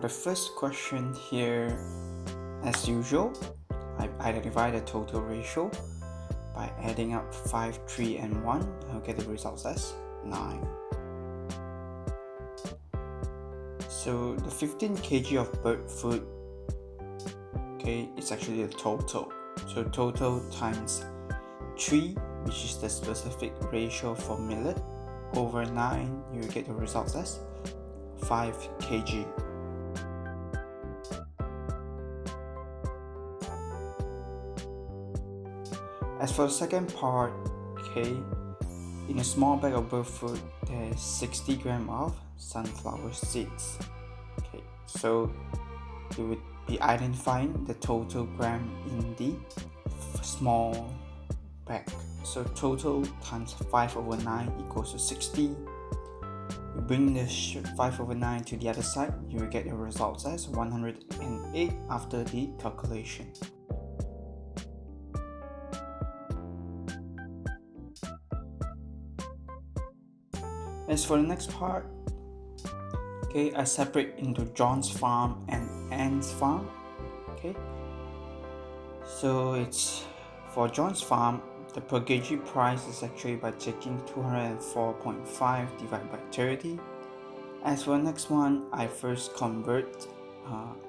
the first question here, as usual, I identify the total ratio by adding up 5, 3 and 1. I'll get the results as 9. So the 15 kg of bird food, okay, it's actually the total. So total times 3, which is the specific ratio for millet, over 9, you will get the results as 5 kg. As for the second part, okay, in a small bag of bird food, there is 60 grams of sunflower seeds. Okay, so you would be identifying the total gram in the small bag. So total times 5 over 9 equals to 60. You bring the 5 over 9 to the other side, you will get your results as 108 after the calculation. As for the next part, okay, I separate into John's farm and Anne's farm. Okay, so it's for John's farm, the per kg price is actually by taking 204.5 divided by 30. As for the next one, I first convert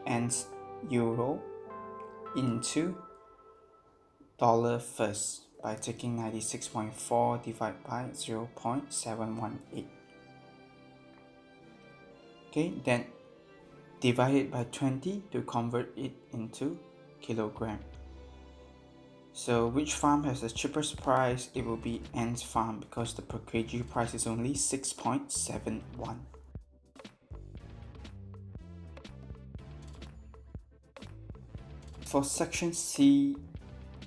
Anne's euro into dollar first by taking 96.4 divided by 0.718. Okay, then divide it by 20 to convert it into kilogram. So which farm has the cheapest price? It will be Anne's farm because the per kg price is only 6.71. For section C,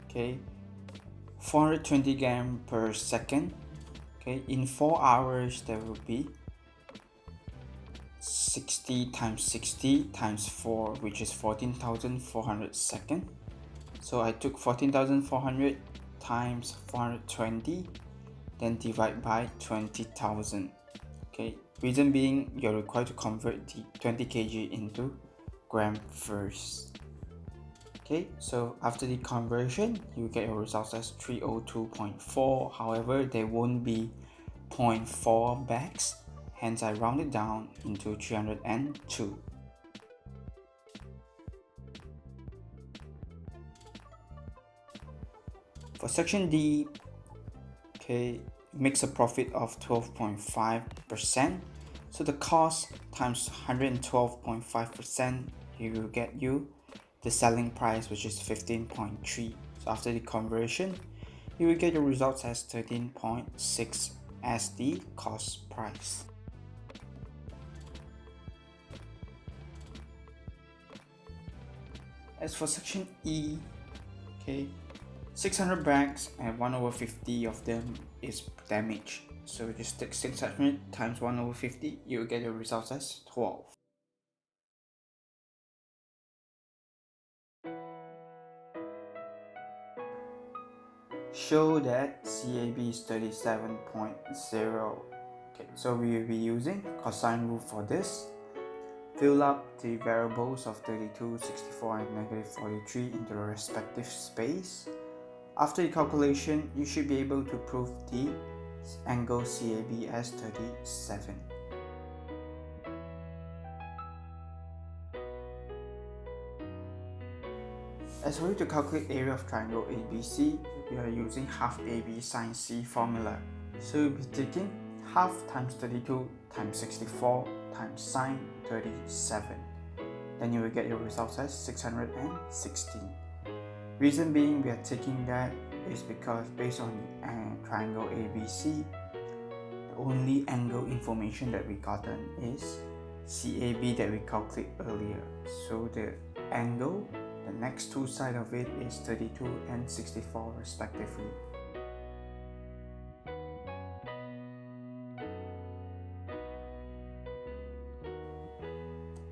okay, 420 grams per second. Okay, in 4 hours there will be 60 times 60 times 4, which is 14,400 seconds. So I took 14,400 times 420, then divide by 20,000. Okay, reason being you're required to convert the 20 kg into gram first. Okay, so after the conversion, you get your results as 302.4. However, there won't be 0.4 bags, hence I round it down into 302. For section D, okay, makes a profit of 12.5%. So the cost times 112.5%, you will get you the selling price, which is 15.3. So after the conversion, you will get your results as 13.6 as the cost price. As for section E, okay, 600 bags and 1 over 50 of them is damaged. So just take 600 times 1 over 50, you will get your results as 12. Show that CAB is 37.0. Okay, so we will be using cosine rule for this. Fill up the variables of 32, 64 and negative 43 into the respective space. After the calculation, you should be able to prove the angle CAB as 37. As for you to calculate area of triangle ABC, we are using half AB sine C formula. So you'll be taking half times 32 times 64 times sine 37. Then you will get your results as 616. Reason being we are taking that is because based on the triangle ABC, the only angle information that we gotten is CAB that we calculated earlier. So the angle, the next two sides of it is 32 and 64 respectively.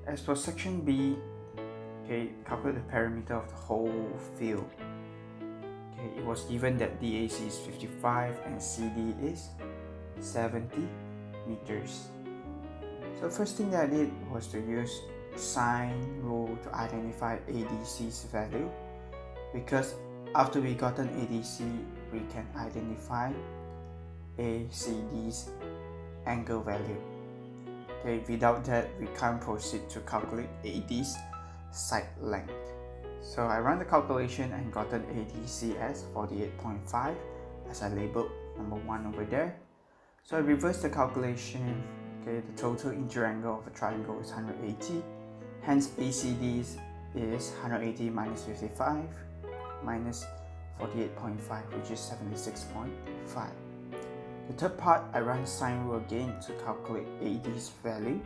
As for section B, okay, calculate the perimeter of the whole field. Okay, it was given that DAC is 55 and CD is 70 meters. So first thing that I did was to use sine rule to identify ADC's value, because after we gotten ADC, we can identify ACD's angle value. Okay, without that, we can't proceed to calculate AD's side length. So I run the calculation and gotten ADC as 48.5, as I labeled number 1 over there. So I reverse the calculation. Okay, the total interior angle of a triangle is 180. Hence ACD is 180 minus 55 minus 48.5, which is 76.5. The third part, I run sine rule again to calculate AD's value,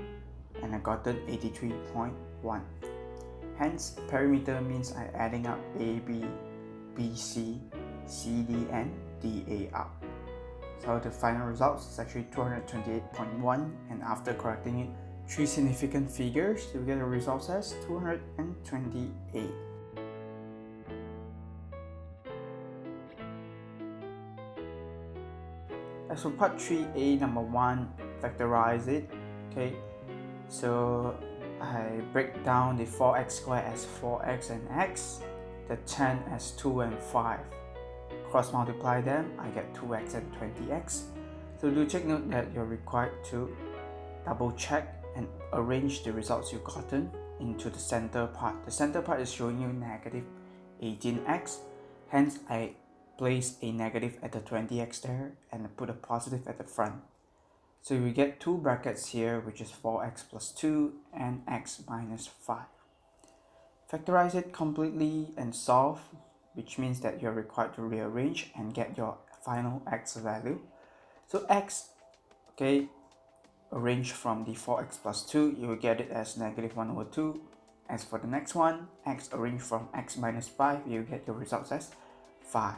and I got 83.1. Hence, perimeter means I'm adding up AB, BC, CD, and DA up. So the final result is actually 228.1, and after correcting it 3 significant figures, you get the result as 228. As for part 3a, number 1, factorize it. Okay, so I break down the 4x squared as 4x and x, the 10 as 2 and 5. Cross multiply them, I get 2x and 20x. So do take note that you're required to double check and arrange the results you've gotten into the center part. The center part is showing you negative 18x, hence I place a negative at the 20x there and put a positive at the front. So we get 2 brackets here, which is 4x plus 2 and x minus 5. Factorize it completely and solve, which means that you're required to rearrange and get your final x value. So x, okay, arrange from the 4x plus 2, you will get it as negative 1 over 2. As for the next one, x arranged from x minus 5, you get your results as 5.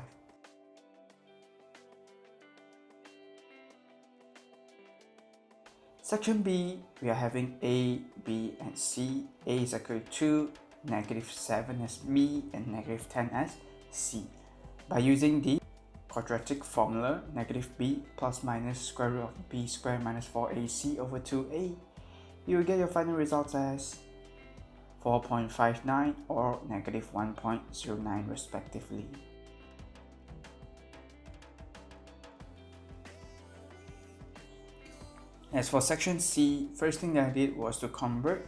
Section B, we are having A, B, and C. A is equal to negative 7 as B and negative 10 as C. By using the quadratic formula, negative B plus minus square root of B squared minus 4AC over 2A, you will get your final results as 4.59 or negative 1.09 respectively. As for section C, first thing that I did was to convert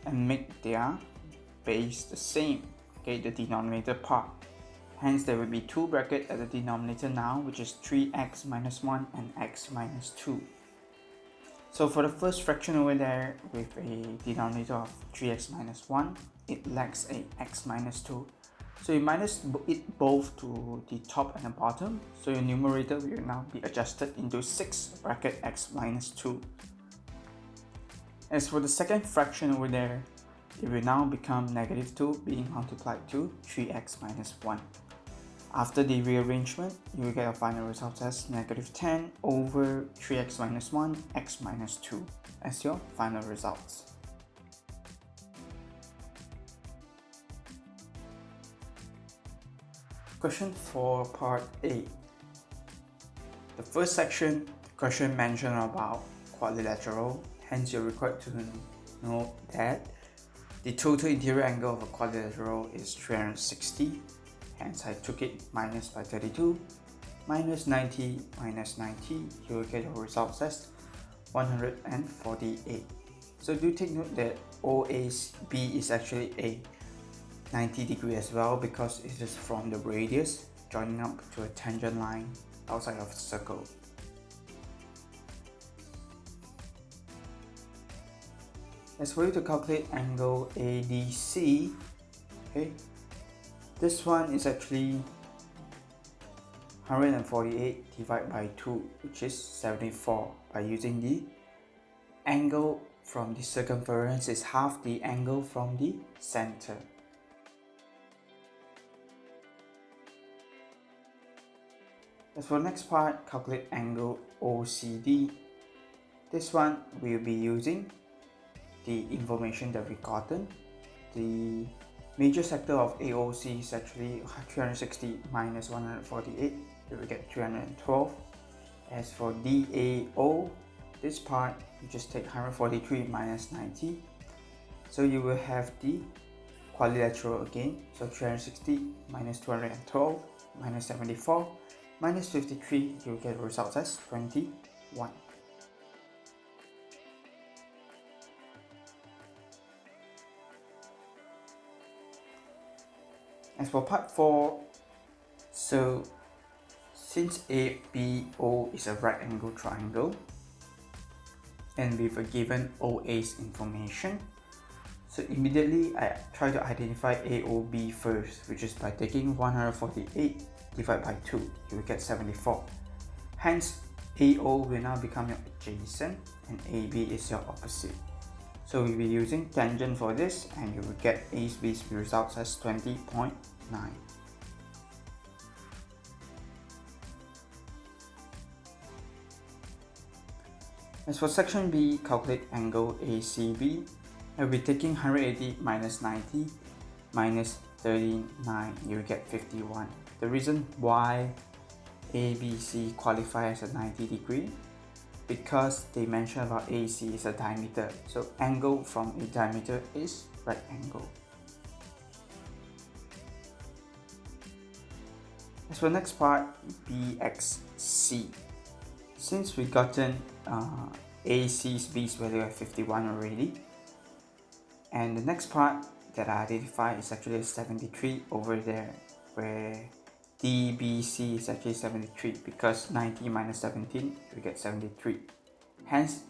and make their base the same, okay, the denominator part. Hence there will be 2 brackets at the denominator now, which is 3x minus 1 and x minus 2. So for the first fraction over there with a denominator of 3x minus 1, it lacks a x minus 2. So you minus it both to the top and the bottom. So your numerator will now be adjusted into 6 bracket x minus 2. As for the second fraction over there, it will now become negative 2 being multiplied to 3x minus 1. After the rearrangement, you will get a final result as negative 10 over 3x minus 1, x minus 2 as your final results. Question for part A. The first section, the question mentioned about quadrilateral, hence you're required to know that the total interior angle of a quadrilateral is 360, hence I took it minus by 32, minus 90 minus 90, you will get your results as 148. So do take note that OAB is actually a 90 degree as well, because it is from the radius joining up to a tangent line outside of the circle. As for you to calculate angle ADC, okay, this one is actually 148 divided by 2, which is 74. By using the angle from the circumference is half the angle from the center. As for the next part, calculate angle OCD. This one we'll be using the information that we gotten. The major sector of AOC is actually 360 minus 148, you will get 312. As for DAO, this part you just take 143 minus 90. So you will have the quadrilateral again. So 360 minus 212 minus 74 minus 53, you will get the results as 21. As for part 4, so since ABO is a right angle triangle and with a given OA's information, so immediately I try to identify AOB first, which is by taking 148 divided by 2, you will get 74. Hence, AO will now become your adjacent and AB is your opposite. So we'll be using tangent for this and you will get AB's results as 20.9. As for section B, calculate angle ACB. I'll be taking 180 minus 90 minus 39, you will get 51. The reason why ABC qualify as a 90 degree, because they mention about AC is a diameter, so angle from a diameter is right angle. As for next part, BXC. Since we gotten AC's B's value at 51 already, and the next part that I identify is actually 73 over there, where DBC is actually 73 because 90 minus 17 we get 73. Hence,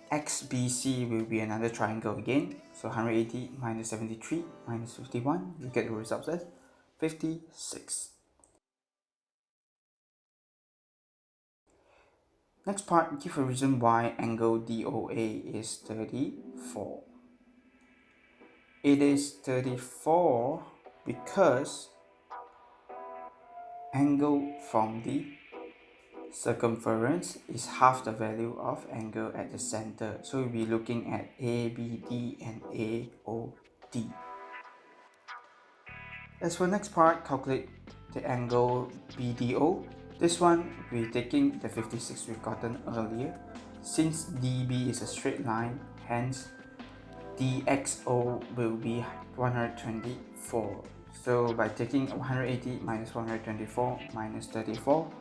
XBC will be another triangle again. So 180 minus 73 minus 51, you get the results as 56. Next part, give a reason why angle DOA is 34. It is 34 because angle from the circumference is half the value of angle at the center. So we'll be looking at ABD and AOD. As for next part, calculate the angle BDO. This one, we're taking the 56 we've gotten earlier. Since DB is a straight line, hence DXO will be 124. So by taking 180 minus 124 minus 34,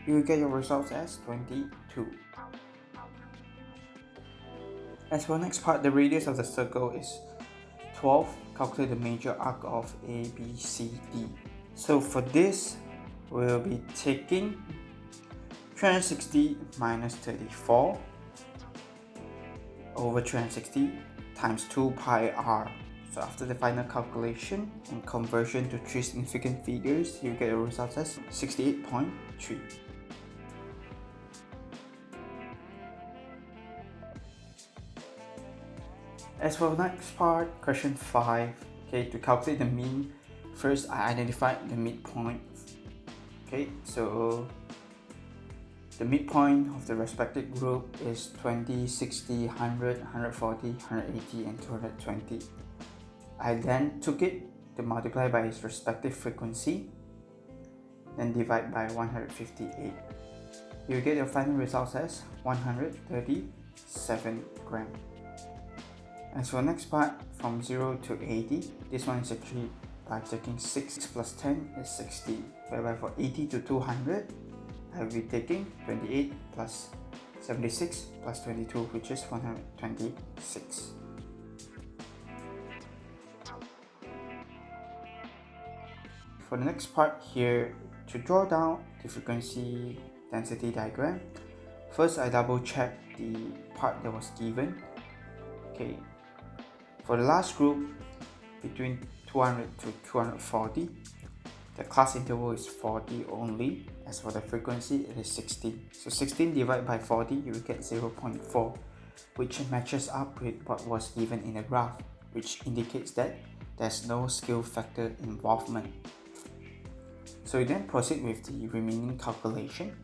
you will get your results as 22. As for next part, the radius of the circle is 12. Calculate the major arc of ABCD. So for this, we'll be taking 360 minus 34 over 360 times 2 pi r. So after the final calculation and conversion to 3 significant figures, you get the results as 68.3. As for the next part, question 5, okay, to calculate the mean, first I identified the midpoint. Okay, so the midpoint of the respective group is 20, 60, 100, 140, 180 and 220. I then took it to multiply by its respective frequency, then divide by 158. You get your final results as 137 grams. As for next part, from 0 to 80, this one is actually by taking 6 plus 10 is 60, whereby for 80 to 200, I will be taking 28 plus 76 plus 22, which is 126. For the next part here, to draw down the frequency density diagram, first I double check the part that was given. Okay, for the last group, between 200 to 240, the class interval is 40 only. As for the frequency, it is 16. So 16 divided by 40, you will get 0.4, which matches up with what was given in the graph, which indicates that there's no scale factor involvement. So we then proceed with the remaining calculation.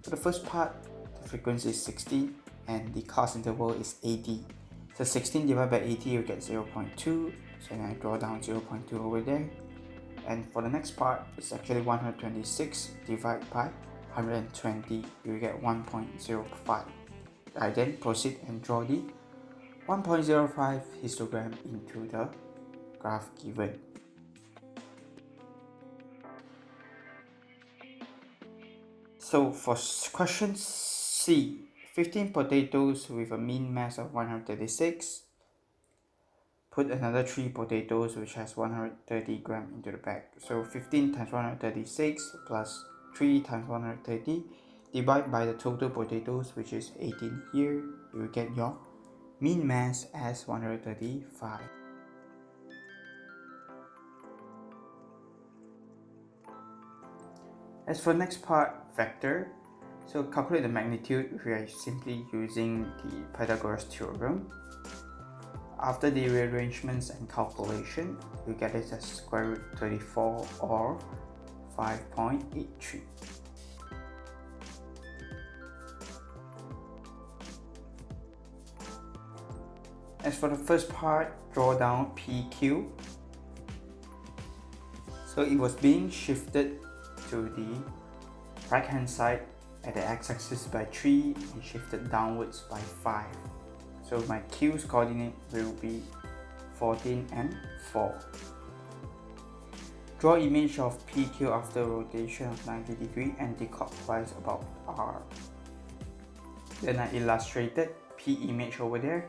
For the first part, the frequency is 60 and the class interval is 80. So 16 divided by 80, you get 0.2. So then I draw down 0.2 over there. And for the next part, it's actually 126 divided by 120, you get 1.05. I then proceed and draw the 1.05 histogram into the graph given. So for question C, 15 potatoes with a mean mass of 136. Put another 3 potatoes which has 130 grams into the bag. So 15 times 136 plus 3 times 130 divide by the total potatoes, which is 18 here. You will get your mean mass as 135. As for next part, vector. So calculate the magnitude, we are simply using the Pythagoras theorem. After the rearrangements and calculation, we get it as square root 34 or 5.83. As for the first part, draw down PQ. So it was being shifted to the right hand side at the x-axis by 3 and shifted downwards by 5. So my Q's coordinate will be 14 and 4. Draw image of PQ after rotation of 90 degrees anti-clockwise about R. Then I illustrated P image over there.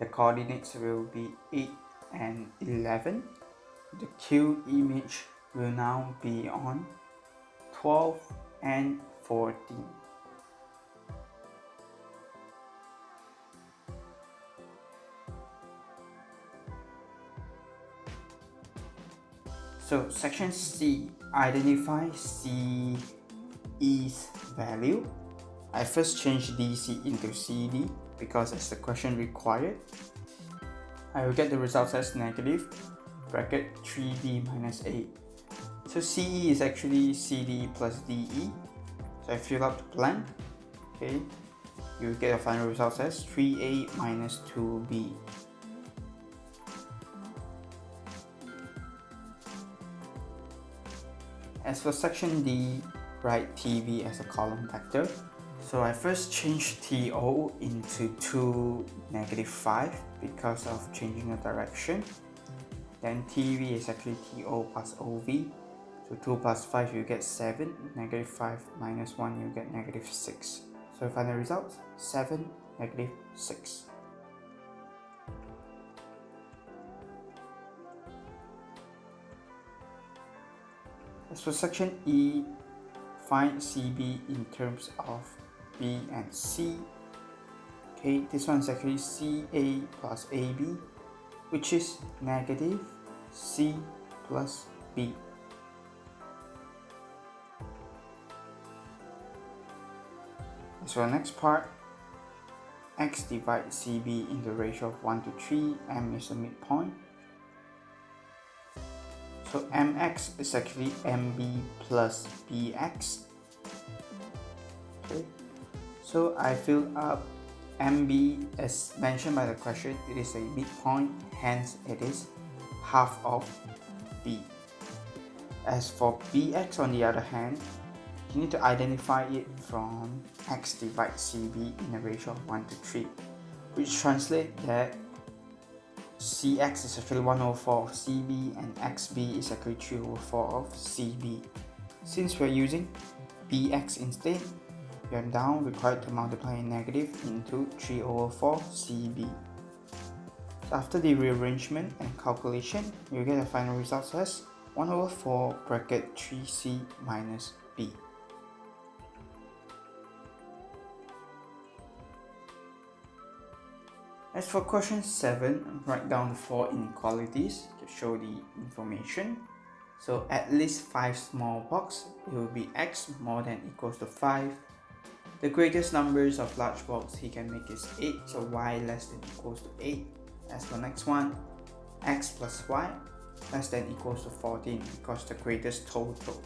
The coordinates will be 8 and 11. The Q image will now be on 12 and 14. So section C, identify CE's value. I first change DC into CD because as the question required. I will get the results as negative bracket 3D minus 8. So CE is actually CD plus DE. So I fill up the blank. Okay, you get the final results as 3A minus 2B. As for section D, write TV as a column vector. So I first changed TO into 2, -5 because of changing the direction. Then TV is actually TO plus OV. So 2 plus 5 you get 7, -5 minus 1 you get -6. So final results, 7, -6. As for section E, find CB in terms of B and C. Okay, this one is actually CA plus AB, which is -C plus B. So next part, X divides CB in the ratio of 1 to 3, M is the midpoint. So MX is actually MB plus BX. Okay, so I fill up MB as mentioned by the question, it is a midpoint, hence it is half of B. As for BX on the other hand, you need to identify it from X divides CB in a ratio of 1 to 3, which translates that CX is actually 1/4 of CB and XB is actually 3/4 of CB. Since we're using BX instead, we are now required to multiply a negative into 3/4 CB. So after the rearrangement and calculation, you get the final results as 1/4 bracket 3C minus B. As for question 7, write down the 4 inequalities to show the information. So at least 5 small box, it will be x more than equals to 5. The greatest numbers of large box he can make is 8, so y less than equals to 8. As for next one, x plus y less than equals to 14 because the greatest total.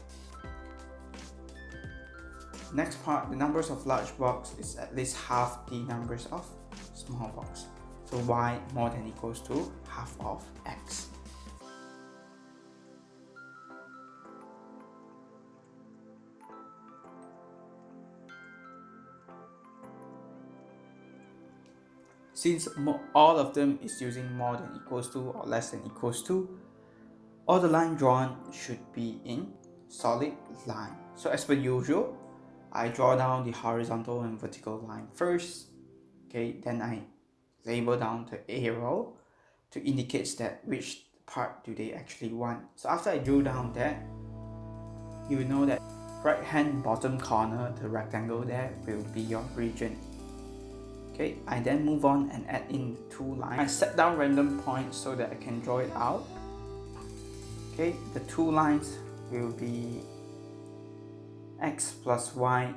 Next part, the numbers of large box is at least half the numbers of small box. So y more than equals to half of x. Since all of them is using more than equals to or less than equals to, all the line drawn should be in solid line. So as per usual, I draw down the horizontal and vertical line first. Okay, then I label down the arrow to indicate that which part do they actually want. So after I drew down that, you will know that right hand bottom corner, the rectangle there will be your region. Okay, I then move on and add in 2 lines. I set down random points so that I can draw it out. Okay, the 2 lines will be x plus y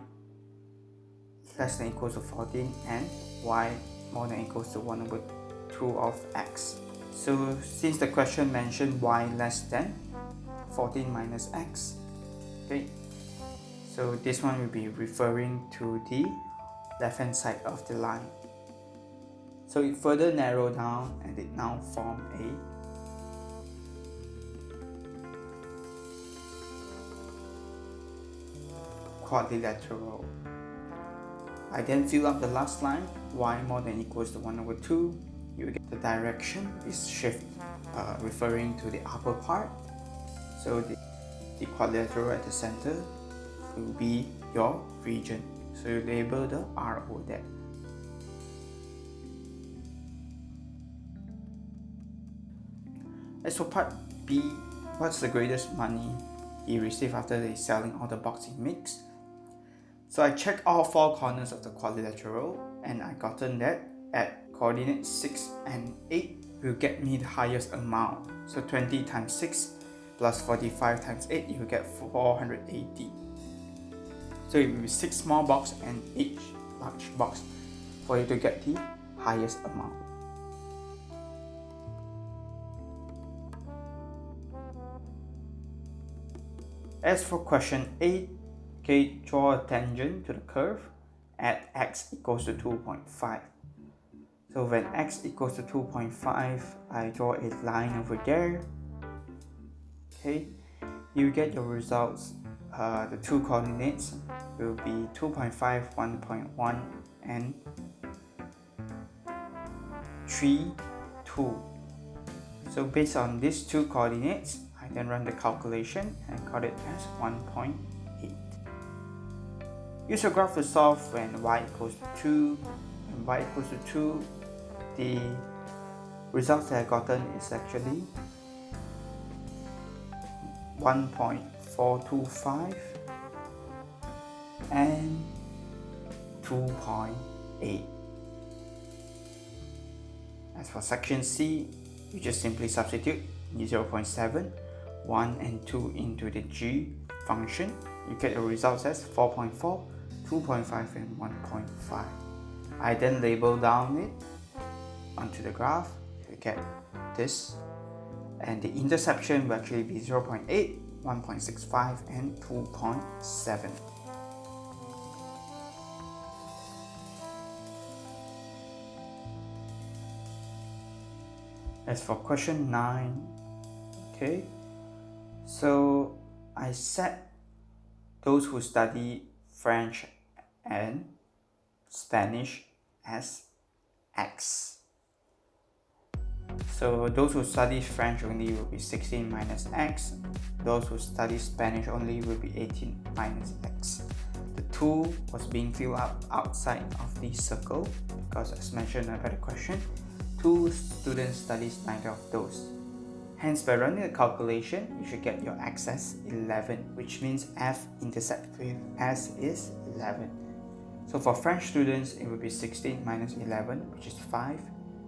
less than equals to 14 and y more than equals to 1/2 of x. So since the question mentioned y less than 14 minus x, okay, so this one will be referring to the left hand side of the line. So it further narrowed down and it now form a quadrilateral. I then fill up the last line, y more than equals to 1/2. You get the direction is shift, referring to the upper part. So the quadrilateral at the center will be your region. So you label the R over there. As for part B, what's the greatest money he received after they selling all the boxing mix? So I checked all 4 corners of the quadrilateral and I gotten that at coordinates 6 and 8 will get me the highest amount. So 20 times 6 plus 45 times 8, you will get 480. So it will be 6 small box and 8 large box for you to get the highest amount. As for question 8, okay, draw a tangent to the curve at x equals to 2.5. So when x equals to 2.5, I draw a line over there. Okay, you get your results. The 2 coordinates will be 2.5, 1.1, and 3, 2. So based on these 2 coordinates, I then run the calculation and got it as 1.8. Use your graph to solve when y equals to 2. When y equals to 2, the results that I gotten is actually 1.425 and 2.8. As for section C, you just simply substitute 0.7, 1 and 2 into the g function. You get the results as 4.4, 2.5 and 1.5. I then label down it onto the graph. You get this, and the interception will actually be 0.8, 1.65 and 2.7. As for question 9, okay, so I set those who study French and Spanish as X. So those who study French only will be 16 minus X. Those who study Spanish only will be 18 minus X. The 2 was being filled up outside of the circle because, as mentioned in the question, 2 students studies neither of those. Hence, by running a calculation, you should get your X as 11, which means F intersect with S is 11. So for French students, it will be 16 minus 11, which is 5.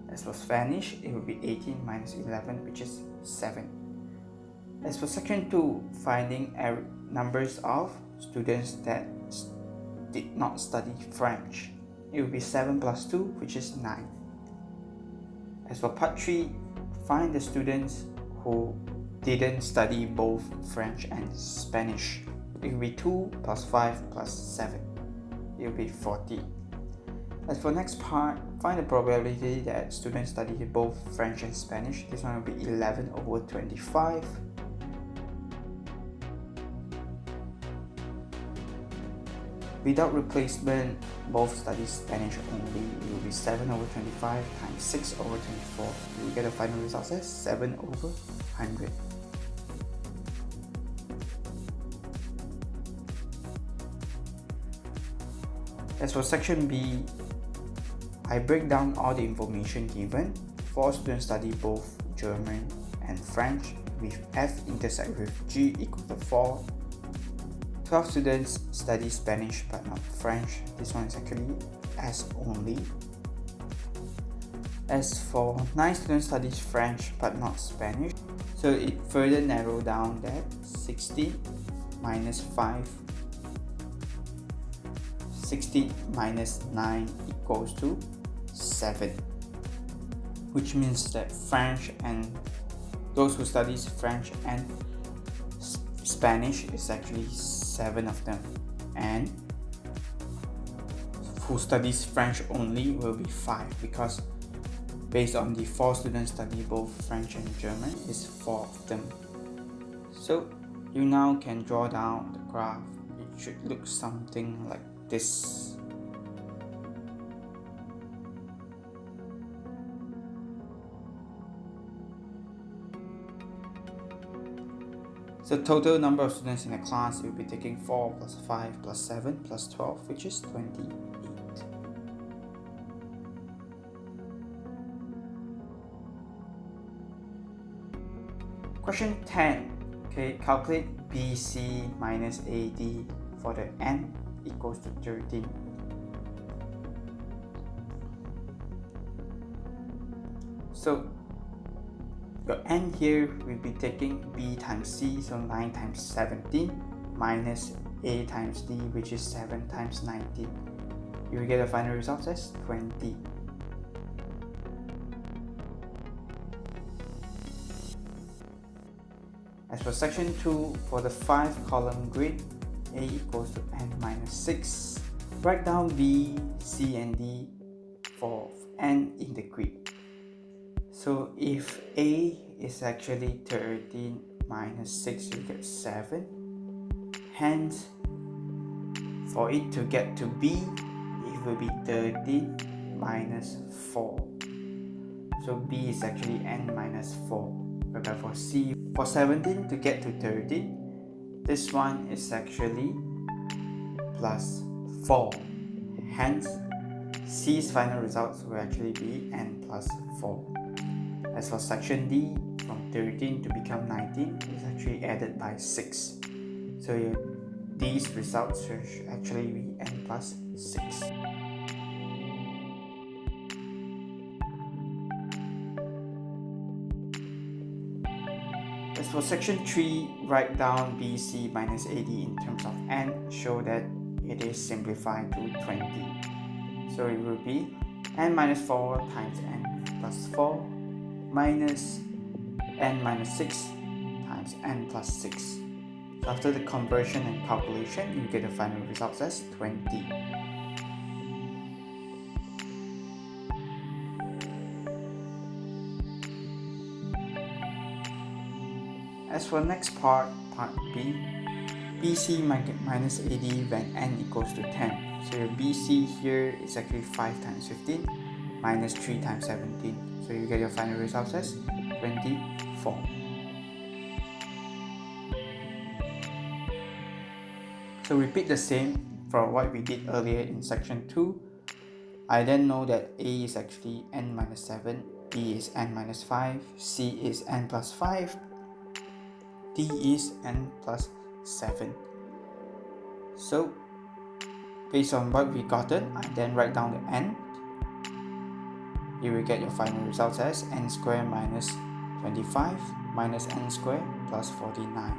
As for Spanish, it will be 18 minus 11, which is 7. As for section 2, finding numbers of students that did not study French, it will be 7 plus 2, which is 9. As for part 3, find the students who didn't study both French and Spanish. It will be 2 plus 5 plus 7. It will be 40. As for next part, find the probability that students study both French and Spanish. This one will be 11 over 25. Without replacement, both studies Spanish only, it will be 7 over 25 times 6 over 24. You will get a final result as 7 over 100. As for section B, I break down all the information given. 4 students study both German and French with F intersect with G equal to 4. 12 students study Spanish but not French. This one is actually S only. As for 9 students studies French but not Spanish, so it further narrowed down that 60 minus 5, 60 minus 9 equals to 7, which means that French and those who studies French and Spanish is actually 7 of them, and who studies French only will be 5, because based on the 4 students study both French and German is 4 of them. So you now can draw down the graph. It should look something like this. So total number of students in the class, you'll be taking 4 plus 5 plus 7 plus 12, which is 28. Question 10. Okay, calculate BC minus AD for the n equals to 13. So your n here will be taking b times c, so 9 times 17 minus a times d, which is 7 times 19. You will get a final result as 20. As for section 2, for the 5-column grid, a equals to n minus 6. Write down b, c, and d for n in the grid. So if a is actually 13 minus 6, you get 7. Hence, for it to get to b, it will be 13 minus 4. So b is actually n minus 4. Whereby for c, for 17 to get to 13, this one is actually plus 4. Hence, c's final results will actually be n plus 4. As for section D, from 13 to become 19 is actually added by 6. So these results should actually be n plus 6. As for section 3, write down BC minus AD in terms of n, show that it is simplified to 20. So it will be n minus 4 times n plus 4 minus n minus 6 times n plus 6. So after the conversion and calculation, you get the final results as 20. As for next part, part B, BC minus AD when n equals to 10. So your BC here is actually 5 times 15 minus 3 times 17. So you get your final results as 24. So repeat the same for what we did earlier in section 2. I then know that A is actually n minus 7, B is n minus 5, C is n plus 5, D is n plus 7. So based on what we gotten, I then write down the n. You will get your final results as n squared minus 25 minus n squared plus 49.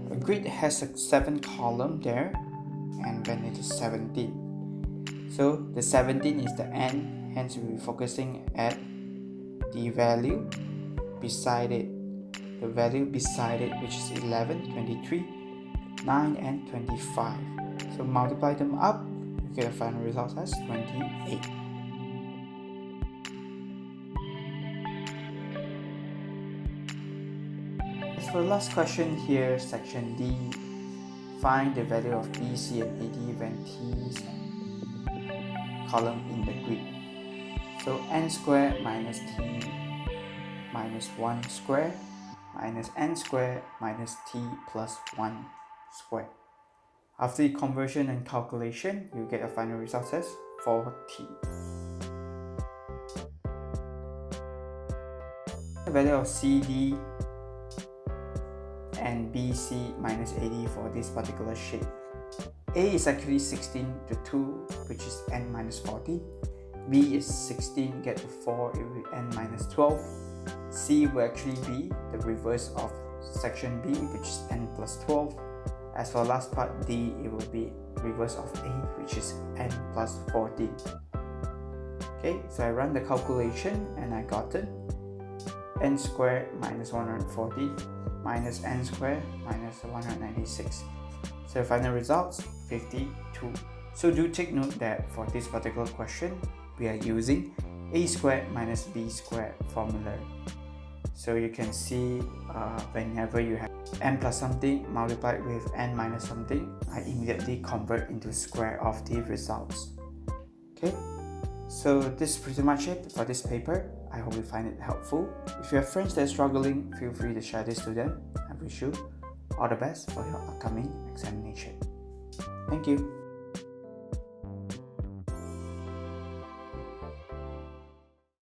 A grid has a 7-column there, and then it is 17. So the 17 is the n, hence we will be focusing at the value beside it. The value beside it, which is 11, 23, 9, and 25. So multiply them up, you get a final result as 28. As for the last question here, section D, find the value of BC and AD when T is column in the grid. So n squared minus T minus 1 squared minus n squared minus T plus 1 squared. After the conversion and calculation, you get a final result as 4T. The value of CD and BC minus AD for this particular shape. A is actually 16 to 2, which is n minus 40. B is 16, get to 4, it will be n minus 12. C will actually be the reverse of section B, which is n plus 12. As for last part, D, it will be reverse of A, which is n plus 14. Okay, so I run the calculation and I got it. N squared minus 140 minus n squared minus 196. So final results 52. So do take note that for this particular question, we are using a squared minus b squared formula. So you can see whenever you have n plus something multiplied with n minus something, I immediately convert into square of the results. Okay, so this is pretty much it for this paper. I hope you find it helpful. If you have friends that are struggling, feel free to share this to them. I wish you all the best for your upcoming examination. Thank you.